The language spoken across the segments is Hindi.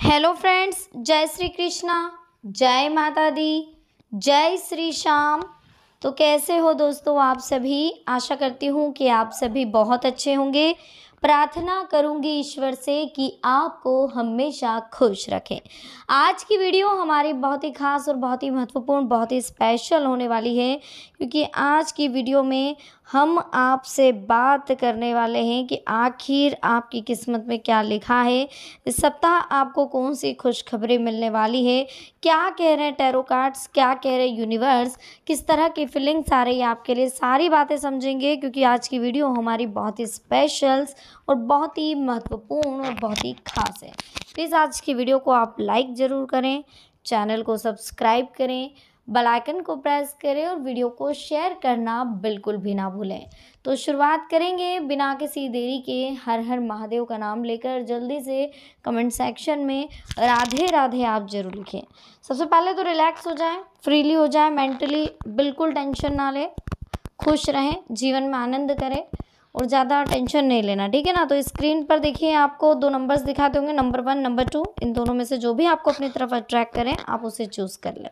हेलो फ्रेंड्स, जय श्री कृष्णा, जय माता दी, जय श्री श्याम। तो कैसे हो दोस्तों आप सभी। आशा करती हूँ कि आप सभी बहुत अच्छे होंगे। प्रार्थना करूँगी ईश्वर से कि आपको हमेशा खुश रखें। आज की वीडियो हमारी बहुत ही खास और बहुत ही महत्वपूर्ण, बहुत ही स्पेशल होने वाली है, क्योंकि आज की वीडियो में हम आपसे बात करने वाले हैं कि आखिर आपकी किस्मत में क्या लिखा है। इस सप्ताह आपको कौन सी खुशखबरी मिलने वाली है, क्या कह रहे हैं टैरो कार्ड्स, क्या कह रहे हैं यूनिवर्स, किस तरह की फीलिंग्स आ रही है आपके लिए, सारी बातें समझेंगे। क्योंकि आज की वीडियो हमारी बहुत ही स्पेशल और बहुत ही महत्वपूर्ण और बहुत ही खास है। प्लीज़ आज की वीडियो को आप लाइक ज़रूर करें, चैनल को सब्सक्राइब करें, बेल आइकन को प्रेस करें और वीडियो को शेयर करना बिल्कुल भी ना भूलें। तो शुरुआत करेंगे बिना किसी देरी के हर हर महादेव का नाम लेकर। जल्दी से कमेंट सेक्शन में राधे राधे आप जरूर लिखें। सबसे पहले तो रिलैक्स हो जाएं, फ्रीली हो जाएं, मेंटली बिल्कुल टेंशन ना लें, खुश रहें, जीवन में आनंद करें और ज़्यादा टेंशन नहीं लेना, ठीक है ना। तो स्क्रीन पर देखिए आपको दो नंबर्स दिखाते होंगे, नंबर 1 नंबर 2। इन दोनों में से जो भी आपको अपनी तरफ अट्रैक्ट करें आप उसे चूज़ कर लें।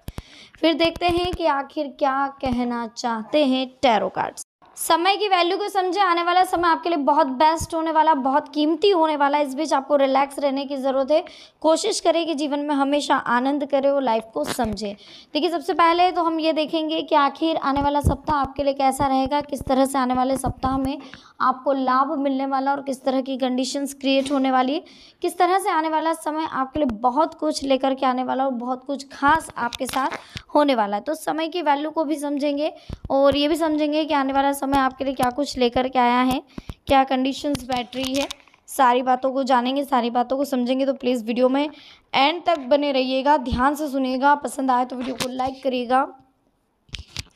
फिर देखते हैं कि आखिर क्या कहना चाहते हैं टैरो कार्ड्स। समय की वैल्यू को समझे, आने वाला समय आपके लिए बहुत बेस्ट होने वाला, बहुत कीमती होने वाला। इस बीच आपको रिलैक्स रहने की ज़रूरत है। कोशिश करें कि जीवन में हमेशा आनंद करें और लाइफ को समझें। देखिए, सबसे पहले तो हम ये देखेंगे कि आखिर आने वाला सप्ताह आपके लिए कैसा रहेगा, किस तरह से आने वाले सप्ताह में आपको लाभ मिलने वाला और किस तरह की कंडीशंस क्रिएट होने वाली है, किस तरह से आने वाला समय आपके लिए बहुत कुछ लेकर के आने वाला और बहुत कुछ खास आपके साथ होने वाला है। तो समय की वैल्यू को भी समझेंगे और ये भी समझेंगे कि आने वाला समय आपके लिए क्या कुछ लेकर के आया है, क्या कंडीशंस बैठ रही है। सारी बातों को जानेंगे, सारी बातों को समझेंगे। तो प्लीज़ वीडियो में एंड तक बने रहिएगा, ध्यान से सुनिएगा। पसंद आए तो वीडियो को लाइक करिएगा।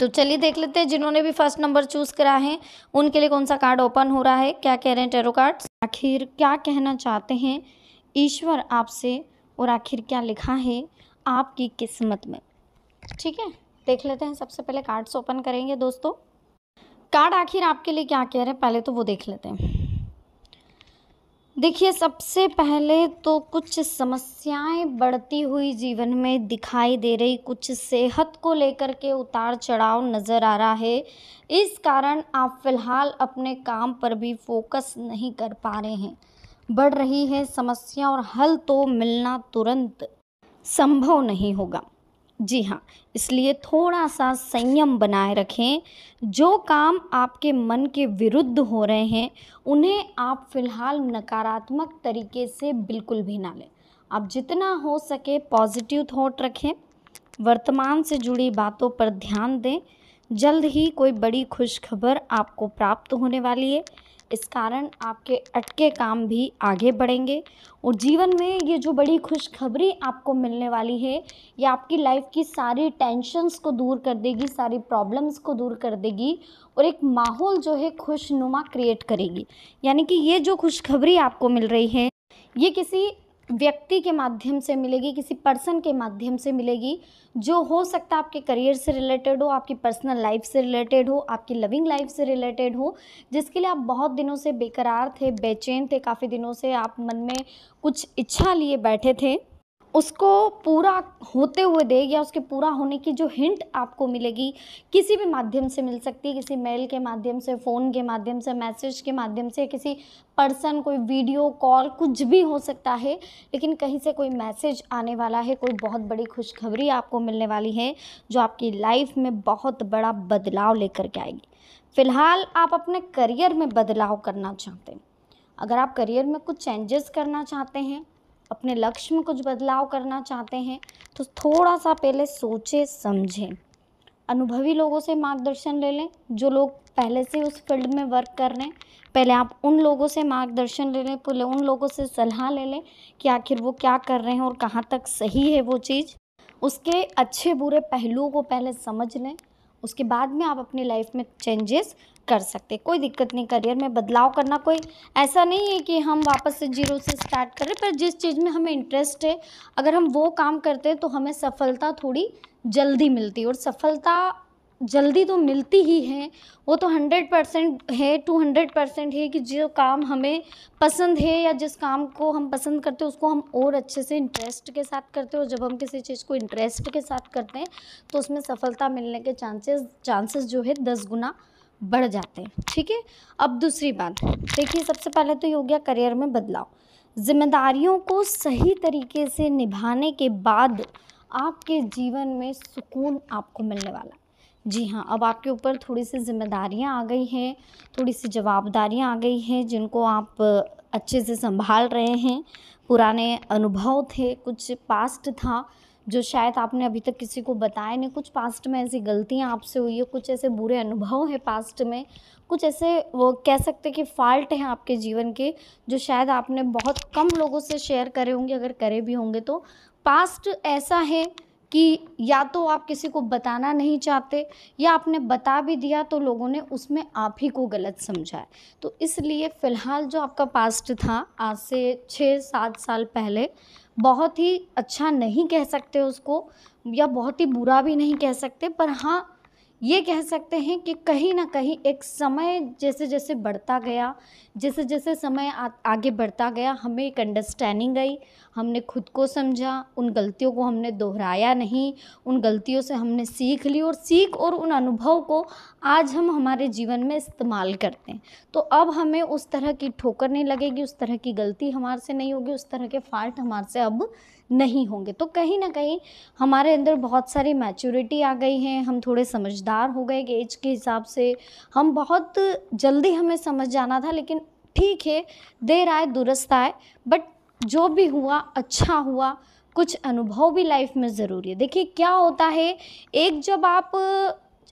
तो चलिए देख लेते हैं जिन्होंने भी फर्स्ट नंबर चूज़ करा है उनके लिए कौन सा कार्ड ओपन हो रहा है, क्या कह रहे हैं टैरो कार्ड्स, आखिर क्या कहना चाहते हैं ईश्वर आपसे और आखिर क्या लिखा है आपकी किस्मत में। ठीक है, देख लेते हैं। सबसे पहले कार्ड्स ओपन करेंगे दोस्तों। कार्ड आखिर आपके लिए क्या कह रहे हैं पहले तो वो देख लेते हैं। देखिए, सबसे पहले तो कुछ समस्याएं बढ़ती हुई जीवन में दिखाई दे रही, कुछ सेहत को लेकर के उतार चढ़ाव नज़र आ रहा है। इस कारण आप फिलहाल अपने काम पर भी फोकस नहीं कर पा रहे हैं। बढ़ रही है समस्या और हल तो मिलना तुरंत संभव नहीं होगा। जी हाँ, इसलिए थोड़ा सा संयम बनाए रखें। जो काम आपके मन के विरुद्ध हो रहे हैं उन्हें आप फिलहाल नकारात्मक तरीके से बिल्कुल भी ना लें। आप जितना हो सके पॉजिटिव थॉट रखें, वर्तमान से जुड़ी बातों पर ध्यान दें। जल्द ही कोई बड़ी खुशखबर आपको प्राप्त होने वाली है। इस कारण आपके अटके काम भी आगे बढ़ेंगे और जीवन में ये जो बड़ी खुशखबरी आपको मिलने वाली है ये आपकी लाइफ की सारी टेंशन्स को दूर कर देगी, सारी प्रॉब्लम्स को दूर कर देगी और एक माहौल जो है खुशनुमा क्रिएट करेगी। यानी कि ये जो खुशखबरी आपको मिल रही है ये किसी व्यक्ति के माध्यम से मिलेगी, किसी पर्सन के माध्यम से मिलेगी, जो हो सकता है आपके करियर से रिलेटेड हो, आपकी पर्सनल लाइफ से रिलेटेड हो, आपकी लविंग लाइफ से रिलेटेड हो, जिसके लिए आप बहुत दिनों से बेकरार थे, बेचैन थे। काफ़ी दिनों से आप मन में कुछ इच्छा लिए बैठे थे, उसको पूरा होते हुए देख या उसके पूरा होने की जो हिंट आपको मिलेगी किसी भी माध्यम से मिल सकती है। किसी मेल के माध्यम से, फ़ोन के माध्यम से, मैसेज के माध्यम से, किसी पर्सन, कोई वीडियो कॉल, कुछ भी हो सकता है। लेकिन कहीं से कोई मैसेज आने वाला है, कोई बहुत बड़ी खुशखबरी आपको मिलने वाली है जो आपकी लाइफ में बहुत बड़ा बदलाव लेकर के आएगी। फ़िलहाल आप अपने करियर में बदलाव करना चाहते हैं। अगर आप करियर में कुछ चेंजेस करना चाहते हैं, अपने लक्ष्य में कुछ बदलाव करना चाहते हैं तो थोड़ा सा पहले सोचें समझें। अनुभवी लोगों से मार्गदर्शन ले लें, जो लोग पहले से उस फील्ड में वर्क कर रहे हैं। पहले आप उन लोगों से मार्गदर्शन ले लें, पहले उन लोगों से सलाह ले लें कि आखिर वो क्या कर रहे हैं और कहाँ तक सही है वो चीज़। उसके अच्छे बुरे पहलुओं को पहले समझ लें, उसके बाद में आप अपनी लाइफ में चेंजेस कर सकते। कोई दिक्कत नहीं, करियर में बदलाव करना कोई ऐसा नहीं है कि हम वापस से जीरो से स्टार्ट करें। पर जिस चीज़ में हमें इंटरेस्ट है अगर हम वो काम करते हैं तो हमें सफलता थोड़ी जल्दी मिलती है और सफलता जल्दी तो मिलती ही हैं, वो तो 100% है, 200% है कि जो काम हमें पसंद है या जिस काम को हम पसंद करते हैं उसको हम और अच्छे से इंटरेस्ट के साथ करते हैं। और जब हम किसी चीज़ को इंटरेस्ट के साथ करते हैं तो उसमें सफलता मिलने के चांसेस जो है 10 गुना बढ़ जाते हैं। ठीक है, अब दूसरी बात देखिए, सबसे पहले तो ये हो गया करियर में बदलाव। जिम्मेदारियों को सही तरीके से निभाने के बाद आपके जीवन में सुकून आपको मिलने वाला है। जी हाँ, अब आपके ऊपर थोड़ी सी जिम्मेदारियाँ आ गई हैं, थोड़ी सी जवाबदारियाँ आ गई हैं जिनको आप अच्छे से संभाल रहे हैं। पुराने अनुभव थे, कुछ पास्ट था जो शायद आपने अभी तक किसी को बताया नहीं, कुछ पास्ट में ऐसी गलतियाँ आपसे हुई है, कुछ ऐसे बुरे अनुभव हैं पास्ट में, कुछ ऐसे वो कह सकते हैं कि फ़ॉल्ट हैं आपके जीवन के जो शायद आपने बहुत कम लोगों से शेयर करे होंगे, अगर करे भी होंगे तो। पास्ट ऐसा है कि या तो आप किसी को बताना नहीं चाहते या आपने बता भी दिया तो लोगों ने उसमें आप ही को गलत समझा है। तो इसलिए फ़िलहाल जो आपका पास्ट था आज से 6-7 साल पहले, बहुत ही अच्छा नहीं कह सकते उसको या बहुत ही बुरा भी नहीं कह सकते, पर हाँ ये कह सकते हैं कि कहीं ना कहीं एक समय जैसे जैसे बढ़ता गया, जैसे जैसे समय आगे बढ़ता गया, हमें एक अंडरस्टैंडिंग आई, हमने खुद को समझा, उन गलतियों को हमने दोहराया नहीं, उन गलतियों से हमने सीख ली और उन अनुभव को आज हम हमारे जीवन में इस्तेमाल करते हैं। तो अब हमें उस तरह की ठोकर नहीं लगेगी, उस तरह की गलती हमारे से नहीं होगी, उस तरह के फॉल्ट हमारे से अब नहीं होंगे। तो कहीं ना कहीं हमारे अंदर बहुत सारी मैच्योरिटी आ गई है, हम थोड़े समझदार हो गए कि एज के हिसाब से हम बहुत जल्दी हमें समझ जाना था, लेकिन ठीक है, देर आए दुरुस्त आए, बट जो भी हुआ अच्छा हुआ। कुछ अनुभव भी लाइफ में ज़रूरी है। देखिए क्या होता है, एक जब आप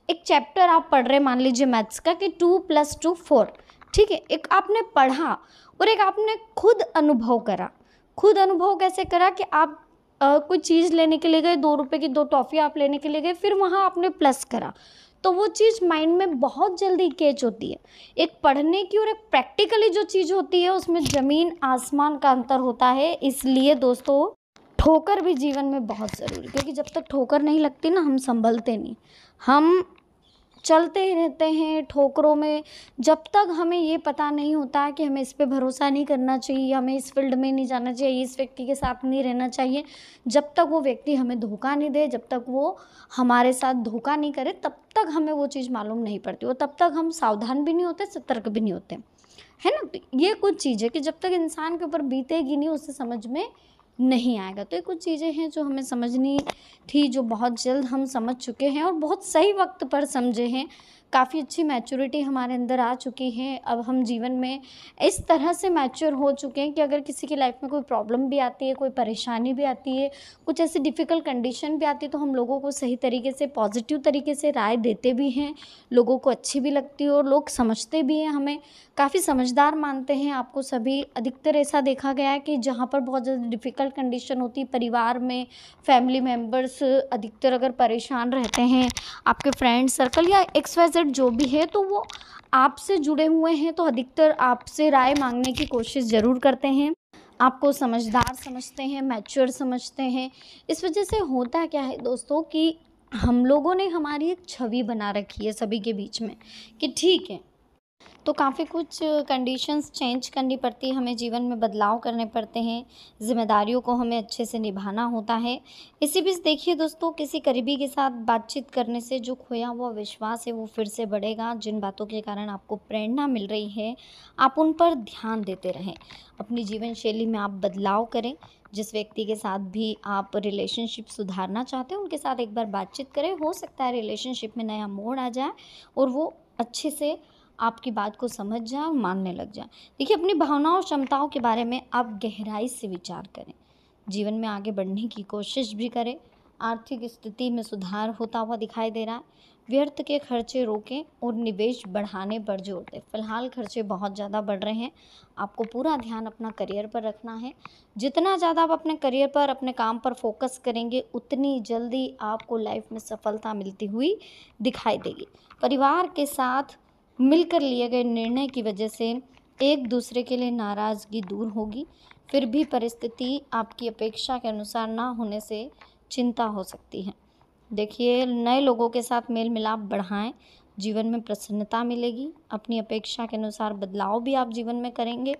एक चैप्टर आप पढ़ रहे, मान लीजिए मैथ्स का कि 2+2 4, ठीक है, एक आपने पढ़ा और एक आपने खुद अनुभव करा। खुद अनुभव कैसे करा कि आप कोई चीज़ लेने के लिए गए, 2 रुपए की 2 टॉफ़ी आप लेने के लिए गए, फिर वहाँ आपने प्लस करा, तो वो चीज़ माइंड में बहुत जल्दी कैच होती है। एक पढ़ने की और एक प्रैक्टिकली जो चीज़ होती है उसमें ज़मीन आसमान का अंतर होता है। इसलिए दोस्तों ठोकर भी जीवन में बहुत ज़रूरी है, क्योंकि जब तक ठोकर नहीं लगती ना हम संभलते नहीं, हम चलते ही रहते हैं ठोकरों में। जब तक हमें ये पता नहीं होता कि हमें इस पे भरोसा नहीं करना चाहिए, हमें इस फील्ड में नहीं जाना चाहिए, इस व्यक्ति के साथ नहीं रहना चाहिए, जब तक वो व्यक्ति हमें धोखा नहीं दे, जब तक वो हमारे साथ धोखा नहीं करे, तब तक हमें वो चीज़ मालूम नहीं पड़ती और तब तक हम सावधान भी नहीं होते, सतर्क भी नहीं होते, है ना। तो ये कुछ चीज़ें कि जब तक इंसान के ऊपर बीतेगी नहीं उसे समझ में नहीं आएगा। तो ये कुछ चीज़ें हैं जो हमें समझनी थी, जो बहुत जल्द हम समझ चुके हैं और बहुत सही वक्त पर समझे हैं। काफ़ी अच्छी मैच्योरिटी हमारे अंदर आ चुकी है। अब हम जीवन में इस तरह से मैच्योर हो चुके हैं कि अगर किसी की लाइफ में कोई प्रॉब्लम भी आती है, कोई परेशानी भी आती है, कुछ ऐसी डिफ़िकल्ट कंडीशन भी आती है, तो हम लोगों को सही तरीके से पॉजिटिव तरीके से राय देते भी हैं, लोगों को अच्छी भी लगती है और लोग समझते भी हैं, हमें काफ़ी समझदार मानते हैं। आपको सभी अधिकतर ऐसा देखा गया है कि जहाँ पर बहुत ज़्यादा डिफ़िकल्ट कंडीशन होती है परिवार में, फैमिली मेम्बर्स अधिकतर अगर परेशान रहते हैं, आपके फ्रेंड सर्कल या XYZ जो भी है, तो वो आपसे जुड़े हुए हैं, तो अधिकतर आपसे राय मांगने की कोशिश ज़रूर करते हैं, आपको समझदार समझते हैं, मैच्योर समझते हैं। इस वजह से होता क्या है दोस्तों कि हम लोगों ने हमारी एक छवि बना रखी है सभी के बीच में कि ठीक है, तो काफ़ी कुछ कंडीशंस चेंज करनी पड़ती है, हमें जीवन में बदलाव करने पड़ते हैं, ज़िम्मेदारियों को हमें अच्छे से निभाना होता है। इसी बीच देखिए दोस्तों, किसी करीबी के साथ बातचीत करने से जो खोया हुआ विश्वास है वो फिर से बढ़ेगा। जिन बातों के कारण आपको प्रेरणा मिल रही है, आप उन पर ध्यान देते रहें। अपनी जीवन शैली में आप बदलाव करें। जिस व्यक्ति के साथ भी आप रिलेशनशिप सुधारना चाहते हैं उनके साथ एक बार बातचीत करें, हो सकता है रिलेशनशिप में नया मोड़ आ जाए और वो अच्छे से आपकी बात को समझ जाए और मानने लग जाए। देखिए अपनी भावनाओं और क्षमताओं के बारे में आप गहराई से विचार करें, जीवन में आगे बढ़ने की कोशिश भी करें। आर्थिक स्थिति में सुधार होता हुआ दिखाई दे रहा है। व्यर्थ के खर्चे रोकें और निवेश बढ़ाने पर जोर दें। फिलहाल खर्चे बहुत ज़्यादा बढ़ रहे हैं, आपको पूरा ध्यान अपना करियर पर रखना है। जितना ज़्यादा आप अपने करियर पर, अपने काम पर फोकस करेंगे, उतनी जल्दी आपको लाइफ में सफलता मिलती हुई दिखाई देगी। परिवार के साथ मिलकर लिए गए निर्णय की वजह से एक दूसरे के लिए नाराज़गी दूर होगी। फिर भी परिस्थिति आपकी अपेक्षा के अनुसार ना होने से चिंता हो सकती है। देखिए, नए लोगों के साथ मेल मिलाप बढ़ाएं, जीवन में प्रसन्नता मिलेगी। अपनी अपेक्षा के अनुसार बदलाव भी आप जीवन में करेंगे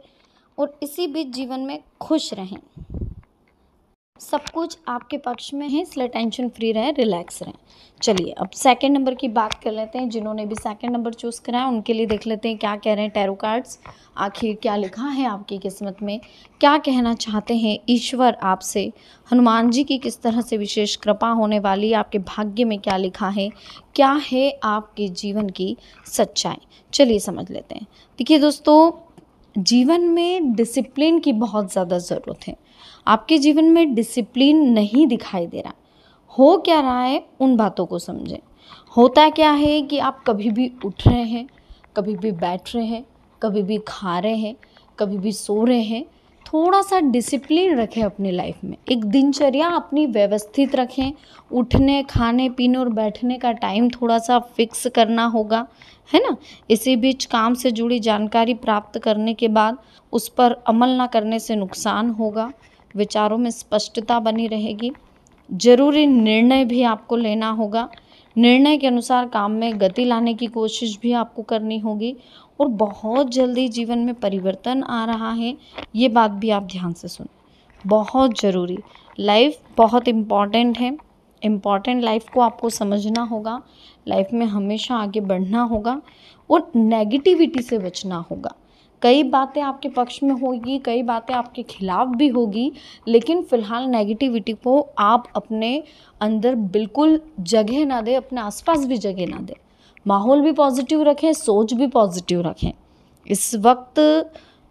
और इसी बीच जीवन में खुश रहें। सब कुछ आपके पक्ष में है, इसलिए टेंशन फ्री रहें, रिलैक्स रहें। चलिए अब सेकंड नंबर की बात कर लेते हैं। जिन्होंने भी सेकंड नंबर चूज़ करा है उनके लिए देख लेते हैं क्या कह रहे हैं टैरो कार्ड्स। आखिर क्या लिखा है आपकी किस्मत में, क्या कहना चाहते हैं ईश्वर आपसे, हनुमान जी की किस तरह से विशेष कृपा होने वाली, आपके भाग्य में क्या लिखा है, क्या है आपके जीवन की सच्चाई। चलिए समझ लेते हैं। देखिए दोस्तों, जीवन में डिसिप्लिन की बहुत ज़्यादा ज़रूरत है। आपके जीवन में डिसिप्लिन नहीं दिखाई दे रहा, हो क्या रहा है उन बातों को समझें। होता क्या है कि आप कभी भी उठ रहे हैं, कभी भी बैठ रहे हैं, कभी भी खा रहे हैं, कभी भी सो रहे हैं। थोड़ा सा डिसिप्लिन रखें अपनी लाइफ में, एक दिनचर्या अपनी व्यवस्थित रखें। उठने, खाने पीने और बैठने का टाइम थोड़ा सा फिक्स करना होगा, है ना। इसी बीच काम से जुड़ी जानकारी प्राप्त करने के बाद उस पर अमल ना करने से नुकसान होगा। विचारों में स्पष्टता बनी रहेगी। जरूरी निर्णय भी आपको लेना होगा। निर्णय के अनुसार काम में गति लाने की कोशिश भी आपको करनी होगी और बहुत जल्दी जीवन में परिवर्तन आ रहा है, ये बात भी आप ध्यान से सुनें। बहुत ज़रूरी, लाइफ बहुत इम्पॉर्टेंट है। इम्पॉर्टेंट लाइफ को आपको समझना होगा। लाइफ में हमेशा आगे बढ़ना होगा और नेगेटिविटी से बचना होगा। कई बातें आपके पक्ष में होगी, कई बातें आपके खिलाफ भी होगी, लेकिन फ़िलहाल नेगेटिविटी को आप अपने अंदर बिल्कुल जगह ना दें, अपने आसपास भी जगह ना दें। माहौल भी पॉजिटिव रखें, सोच भी पॉजिटिव रखें। इस वक्त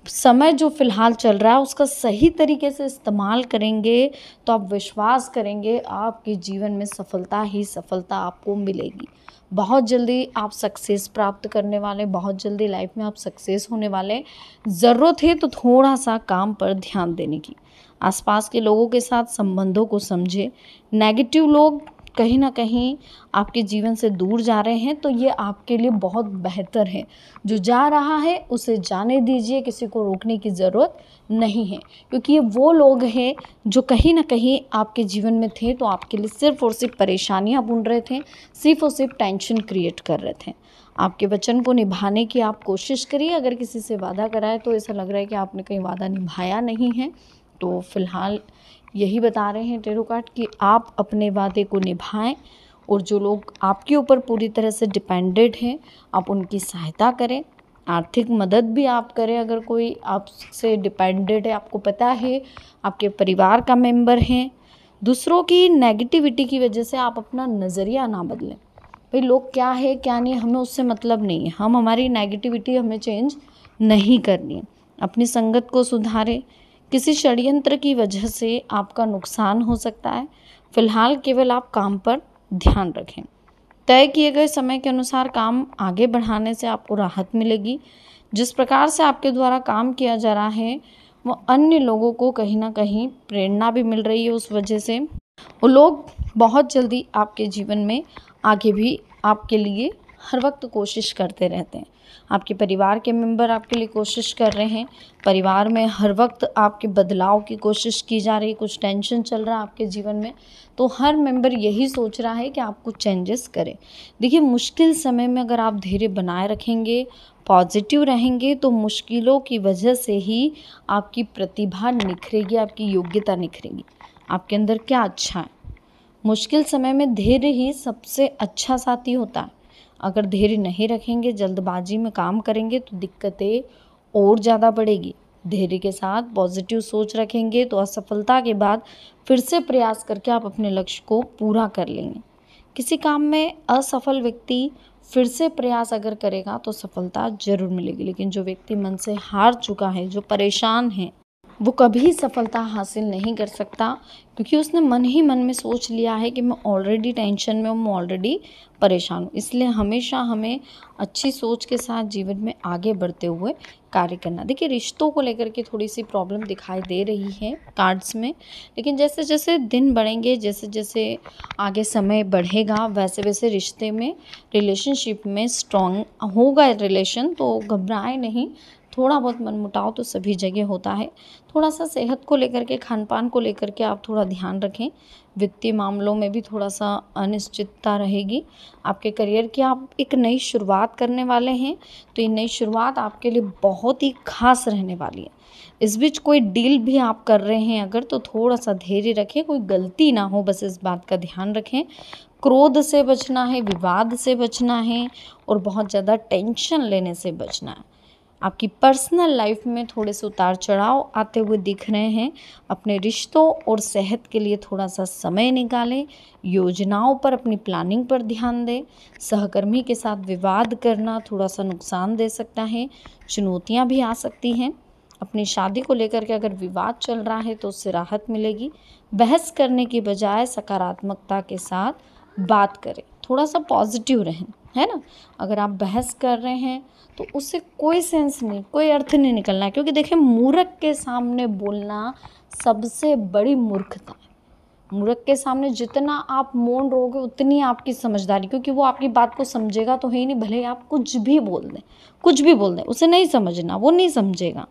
समय जो फ़िलहाल चल रहा है उसका सही तरीके से इस्तेमाल करेंगे तो आप विश्वास करेंगे आपके जीवन में सफलता ही सफलता आपको मिलेगी। बहुत जल्दी आप सक्सेस प्राप्त करने वाले, बहुत जल्दी लाइफ में आप सक्सेस होने वाले। ज़रूरत है तो थोड़ा सा काम पर ध्यान देने की। आसपास के लोगों के साथ संबंधों को समझे। नेगेटिव लोग कहीं ना कहीं आपके जीवन से दूर जा रहे हैं तो ये आपके लिए बहुत बेहतर है। जो जा रहा है उसे जाने दीजिए, किसी को रोकने की ज़रूरत नहीं है, क्योंकि ये वो लोग हैं जो कहीं ना कहीं आपके जीवन में थे तो आपके लिए सिर्फ और सिर्फ परेशानियां बुन रहे थे, सिर्फ और सिर्फ टेंशन क्रिएट कर रहे थे। आपके वचन को निभाने की आप कोशिश करिए। अगर किसी से वादा कराए तो ऐसा लग रहा है कि आपने कहीं वादा निभाया नहीं है, तो फिलहाल यही बता रहे हैं टैरो कार्ड कि आप अपने वादे को निभाएं और जो लोग आपके ऊपर पूरी तरह से डिपेंडेड हैं आप उनकी सहायता करें। आर्थिक मदद भी आप करें। अगर कोई आपसे डिपेंडेड है, आपको पता है आपके परिवार का मेंबर हैं, दूसरों की नेगेटिविटी की वजह से आप अपना नज़रिया ना बदलें। भाई लोग क्या है क्या नहीं, हमें उससे मतलब नहीं है। हम हमारी नेगेटिविटी हमें चेंज नहीं करनी है। अपनी संगत को सुधारें। किसी षड्यंत्र की वजह से आपका नुकसान हो सकता है। फिलहाल केवल आप काम पर ध्यान रखें। तय किए गए समय के अनुसार काम आगे बढ़ाने से आपको राहत मिलेगी। जिस प्रकार से आपके द्वारा काम किया जा रहा है वो अन्य लोगों को कहीं ना कहीं प्रेरणा भी मिल रही है। उस वजह से वो लोग बहुत जल्दी आपके जीवन में आगे भी आपके लिए हर वक्त कोशिश करते रहते हैं। आपके परिवार के मेंबर आपके लिए कोशिश कर रहे हैं। परिवार में हर वक्त आपके बदलाव की कोशिश की जा रही है। कुछ टेंशन चल रहा है आपके जीवन में तो हर मेंबर यही सोच रहा है कि आप कुछ चेंजेस करें। देखिए, मुश्किल समय में अगर आप धैर्य बनाए रखेंगे, पॉजिटिव रहेंगे तो मुश्किलों की वजह से ही आपकी प्रतिभा निखरेगी, आपकी योग्यता निखरेगी। आपके अंदर क्या अच्छा है। मुश्किल समय में धैर्य ही सबसे अच्छा साथी होता है। अगर धैर्य नहीं रखेंगे, जल्दबाजी में काम करेंगे तो दिक्कतें और ज़्यादा बढ़ेगी। धैर्य के साथ पॉजिटिव सोच रखेंगे तो असफलता के बाद फिर से प्रयास करके आप अपने लक्ष्य को पूरा कर लेंगे। किसी काम में असफल व्यक्ति फिर से प्रयास अगर करेगा तो सफलता जरूर मिलेगी, लेकिन जो व्यक्ति मन से हार चुका है, जो परेशान है, वो कभी सफलता हासिल नहीं कर सकता, क्योंकि उसने मन ही मन में सोच लिया है कि मैं ऑलरेडी टेंशन में हूँ, मैं ऑलरेडी परेशान हूँ। इसलिए हमेशा हमें अच्छी सोच के साथ जीवन में आगे बढ़ते हुए कार्य करना। देखिए, रिश्तों को लेकर के थोड़ी सी प्रॉब्लम दिखाई दे रही है कार्ड्स में, लेकिन जैसे जैसे दिन बढ़ेंगे, जैसे जैसे आगे समय बढ़ेगा, वैसे वैसे रिश्ते में, रिलेशनशिप में स्ट्रॉन्ग होगा रिलेशन, तो घबराए नहीं। थोड़ा बहुत मनमुटाव तो सभी जगह होता है। थोड़ा सा सेहत को लेकर के, खान पान को लेकर के आप थोड़ा ध्यान रखें। वित्तीय मामलों में भी थोड़ा सा अनिश्चितता रहेगी। आपके करियर की आप एक नई शुरुआत करने वाले हैं, तो ये नई शुरुआत आपके लिए बहुत ही खास रहने वाली है। इस बीच कोई डील भी आप कर रहे हैं अगर, तो थोड़ा सा धैर्य रखें, कोई गलती ना हो, बस इस बात का ध्यान रखें। क्रोध से बचना है, विवाद से बचना है और बहुत ज़्यादा टेंशन लेने से बचना है। आपकी पर्सनल लाइफ में थोड़े से उतार चढ़ाव आते हुए दिख रहे हैं। अपने रिश्तों और सेहत के लिए थोड़ा सा समय निकालें। योजनाओं पर, अपनी प्लानिंग पर ध्यान दें। सहकर्मी के साथ विवाद करना थोड़ा सा नुकसान दे सकता है, चुनौतियां भी आ सकती हैं। अपनी शादी को लेकर के अगर विवाद चल रहा है तो उससे राहत मिलेगी। बहस करने की बजाय सकारात्मकता के साथ बात करें, थोड़ा सा पॉजिटिव रहें, है ना। अगर आप बहस कर रहे हैं तो उससे कोई सेंस नहीं, कोई अर्थ नहीं निकलना है, क्योंकि देखिए मूर्ख के सामने बोलना सबसे बड़ी मूर्खता है। मूर्ख के सामने जितना आप मौन रहोगे उतनी आपकी समझदारी, क्योंकि वो आपकी बात को समझेगा तो है ही नहीं, भले आप कुछ भी बोल दें, कुछ भी बोल दें, उसे नहीं समझना, वो नहीं समझेगा,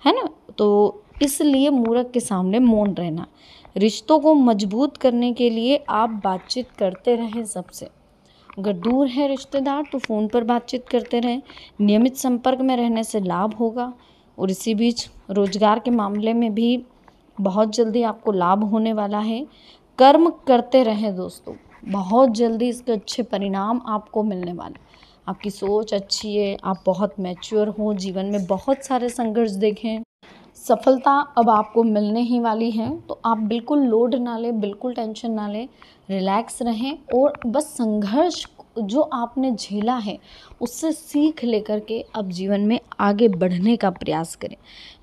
है ना। तो इसलिए मूर्ख के सामने मौन रहना। रिश्तों को मजबूत करने के लिए आप बातचीत करते रहें सबसे। अगर दूर है रिश्तेदार तो फ़ोन पर बातचीत करते रहें। नियमित संपर्क में रहने से लाभ होगा। और इसी बीच रोजगार के मामले में भी बहुत जल्दी आपको लाभ होने वाला है। कर्म करते रहें दोस्तों, बहुत जल्दी इसके अच्छे परिणाम आपको मिलने वाले। आपकी सोच अच्छी है, आप बहुत मैच्योर हो, जीवन में बहुत सारे संघर्ष देखें, सफलता अब आपको मिलने ही वाली है। तो आप बिल्कुल लोड ना लें, बिल्कुल टेंशन ना लें, रिलैक्स रहें और बस संघर्ष जो आपने झेला है उससे सीख लेकर के अब जीवन में आगे बढ़ने का प्रयास करें।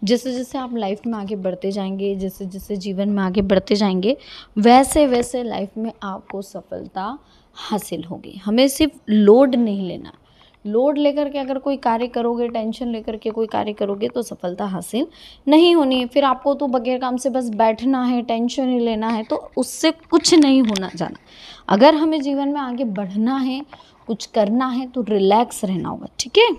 जैसे जैसे आप लाइफ में आगे बढ़ते जाएंगे, जैसे जैसे जीवन में आगे बढ़ते जाएंगे, वैसे वैसे लाइफ में आपको सफलता हासिल होगी। हमें सिर्फ लोड नहीं लेना। लोड लेकर के अगर कोई कार्य करोगे, टेंशन लेकर के कोई कार्य करोगे तो सफलता हासिल नहीं होनी है। फिर आपको तो बगैर काम से बस बैठना है, टेंशन ही लेना है, तो उससे कुछ नहीं होना जाना। अगर हमें जीवन में आगे बढ़ना है, कुछ करना है, तो रिलैक्स रहना होगा, ठीक है।